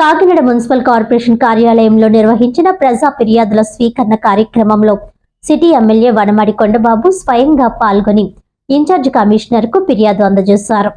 Kakinada municipal corporation కార్యాలయంలో నిర్వహించిన ప్రజా ఫిర్యాదుల స్వీకరణ కార్యక్రమంలో సిటీ ఎమ్మెల్యే వనమాడి కొండబాబు స్వయంగా పాల్గొని ఇన్ఛార్జ్ కమిషనర్ కు ఫిర్యాదు అందజేశారు.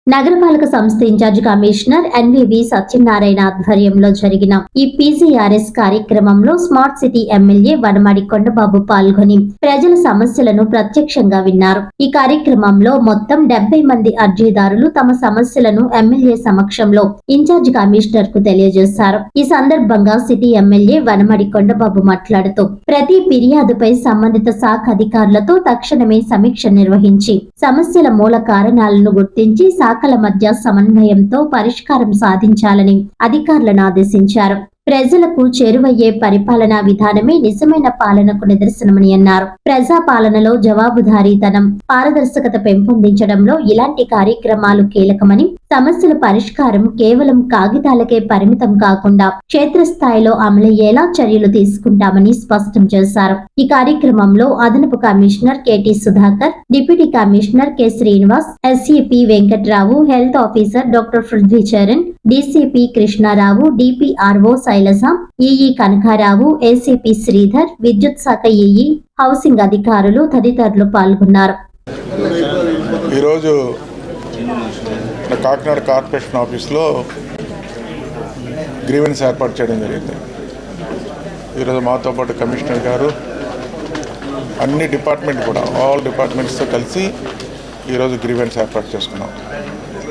నగరపాలక సంస్థ ఇన్ఛార్జ్ కమిషనర్ ఎన్వివి సత్యనారాయణ ఆధ్వర్యంలో జరిగిన ఈ పీజీఆర్ఎస్ కార్యక్రమంలో smart city MLA Vanamadi Kondababu పాల్గొని ప్రజల సమస్యలను ప్రత్యక్షంగా విన్నారు. ఈ కార్యక్రమంలో మొత్తం 70 మంది అర్జీదారులు తమ సమస్యలను ఎమ్మెల్యే సమక్షంలో ఇన్ఛార్జ్ కమిషనర్ కు తెలియజేశారు. ఈ సందర్భంగా సిటీ ఎమ్మెల్యే వనమాడి కొండబాబు మాట్లాడుతూ ప్రతి ఫిర్యాదుపై సంబంధిత శాఖ అధికారులతో తక్షణమే సమీక్ష నిర్వహించి సమస్యల మూల కారణాలను గుర్తించి శాఖల మధ్య సమన్వయంతో పరిష్కారం సాధించాలని అధికారులను ఆదేశించారు. ప్రజలకు చేరువయ్యే పరిపాలనా విధానమే నిజమైన పాలనకు నిదర్శనమని అన్నారు. ప్రజా పాలనలో జవాబుదారీతనం, పారదర్శకత పెంపొందించడంలో ఇలాంటి కార్యక్రమాలు కీలకమని, సమస్యల పరిష్కారం కేవలం కాగితాలకే పరిమితం కాకుండా క్షేత్రస్థాయిలో అమలయ్యేలా చర్యలు తీసుకుంటామని స్పష్టం చేశారు. ఈ కార్యక్రమంలో అదనపు commissioner K T Sudhakar, deputy commissioner K Srinivas, ఎస్ఈపి Venkatrao, health officer doctor Prithvicharan, DCP Krishnarao, DPRO Sailaja, EE Kanakarao, ACP Sridhar, విద్యుత్ శాఖ ఈఈ, హౌసింగ్ అధికారులు తదితరులు పాల్గొన్నారు. ఈరోజు కాకినాడ కార్పొరేషన్ ఆఫీస్లో గ్రీవెన్స్ ఏర్పాటు చేయడం జరిగింది. ఈరోజు మాతో పాటు కమిషనర్ గారు, అన్ని డిపార్ట్మెంట్ కూడా ఆల్ డిపార్ట్మెంట్స్తో కలిసి ఈరోజు గ్రీవెన్స్ ఏర్పాటు చేసుకున్నాం.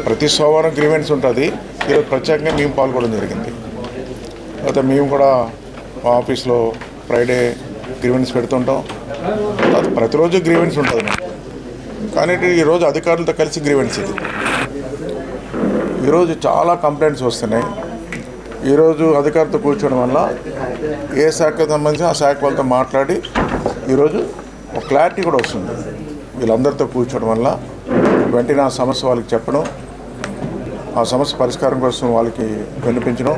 ప్రతి సోమవారం గ్రీవెన్స్ ఉంటుంది. ఈరోజు ప్రత్యేకంగా మేము పాల్గొనడం జరిగింది. అయితే మేము కూడా మా ఆఫీస్లో ఫ్రైడే గ్రీవెన్స్ పెడుతుంటాం. ప్రతిరోజు గ్రీవెన్స్ ఉంటుంది, కానీ ఈరోజు అధికారులతో కలిసి గ్రీవెన్స్ ఇది. ఈరోజు చాలా కంప్లైంట్స్ వస్తున్నాయి. ఈరోజు అధికారులతో కూర్చోవడం వల్ల ఏ శాఖకు సంబంధించి ఆ శాఖ వాళ్ళతో మాట్లాడి ఈరోజు ఒక క్లారిటీ కూడా వస్తుంది. వీళ్ళందరితో కూర్చోవడం వల్ల వెంటనే ఆ సమస్య వాళ్ళకి చెప్పడం, ఆ సమస్య పరిష్కారం కోసం వాళ్ళకి వినిపించడం,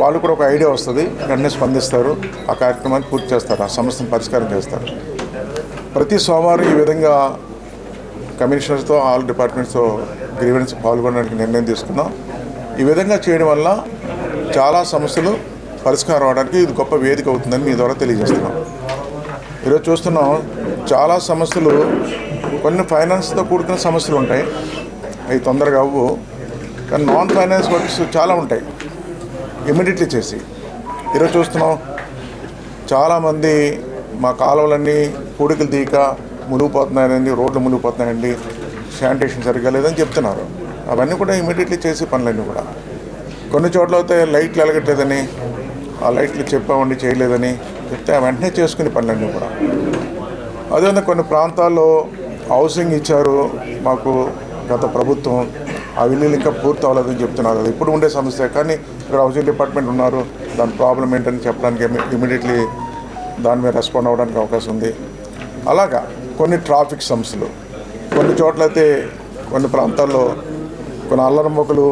వాళ్ళు కూడా ఒక ఐడియా వస్తుంది, వెంటనే స్పందిస్తారు, ఆ కార్యక్రమాన్ని పూర్తి చేస్తారు, ఆ సమస్యను పరిష్కారం చేస్తారు. ప్రతి సోమవారం ఈ విధంగా కమిషనర్స్తో ఆల్ డిపార్ట్మెంట్స్తో గ్రీవెన్స్ పాల్గొనడానికి నిర్ణయం తీసుకున్నాం. ఈ విధంగా చేయడం వల్ల చాలా సమస్యలు పరిష్కారం అవడానికి ఇది గొప్ప వేదిక అవుతుందని మీ ద్వారా తెలియజేస్తున్నాం. ఈరోజు చూస్తున్నాం చాలా సమస్యలు, కొన్ని ఫైనాన్స్తో కూడుకున్న సమస్యలు ఉంటాయి, అవి తొందరగా అవ్వు. కానీ నాన్ ఫైనాన్స్ వర్క్స్ చాలా ఉంటాయి ఇమీడియట్లీ చేసి. ఈరోజు చూస్తున్నాం చాలామంది మా కాలువలన్నీ పూడికలు తీయక మునిగిపోతున్నాయండి, రోడ్లు మునిగిపోతున్నాయండి, శానిటేషన్ సరిగ్గా లేదని చెప్తున్నారు. అవన్నీ కూడా ఇమీడియట్లీ చేసి పనులన్నీ కూడా. కొన్ని చోట్ల అయితే లైట్లు వెలగట్లేదని, ఆ లైట్లు చెప్పామండి చేయలేదని చెప్తే వెంటనే చేసుకునే పనులన్నీ కూడా. అదేవిధంగా కొన్ని ప్రాంతాల్లో హౌసింగ్ ఇచ్చారు మాకు గత ప్రభుత్వం, ఆ ఇల్లు ఇంకా పూర్తి అవ్వలేదని చెప్తున్నారు. అది ఇప్పుడు ఉండే సమస్య, కానీ ఇక్కడ హౌసింగ్ డిపార్ట్మెంట్ ఉన్నారు, దాని ప్రాబ్లం ఏంటని చెప్పడానికి ఇమీడియట్లీ దాని మీద రెస్పాండ్ అవ్వడానికి అవకాశం ఉంది. అలాగా కొన్ని ట్రాఫిక్ సమస్యలు, కొన్ని చోట్లయితే కొన్ని ప్రాంతాల్లో కొన్ని అల్లరమ్మకులు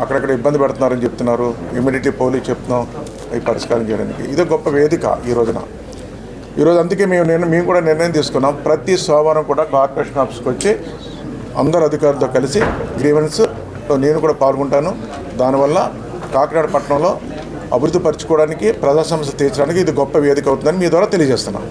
అక్కడక్కడ ఇబ్బంది పెడుతున్నారని చెప్తున్నారు. ఇమీడియట్లీ పోలీస్ చెప్తున్నాం అవి పరిష్కారం చేయడానికి. ఇదే గొప్ప వేదిక ఈ రోజున. ఈరోజు అందుకే మేము కూడా నిర్ణయం తీసుకున్నాం. ప్రతి సోమవారం కూడా కార్పొరేషన్ ఆఫీస్కి వచ్చి అందరు అధికారులతో కలిసి గ్రీవెన్స్లో నేను కూడా పాల్గొంటాను. దానివల్ల కాకినాడ పట్టణంలో అభివృద్ధి పరచుకోవడానికి, ప్రజా సమస్య తీర్చడానికి ఇది గొప్ప వేదిక అవుతుందని మీ ద్వారా తెలియజేస్తున్నాను.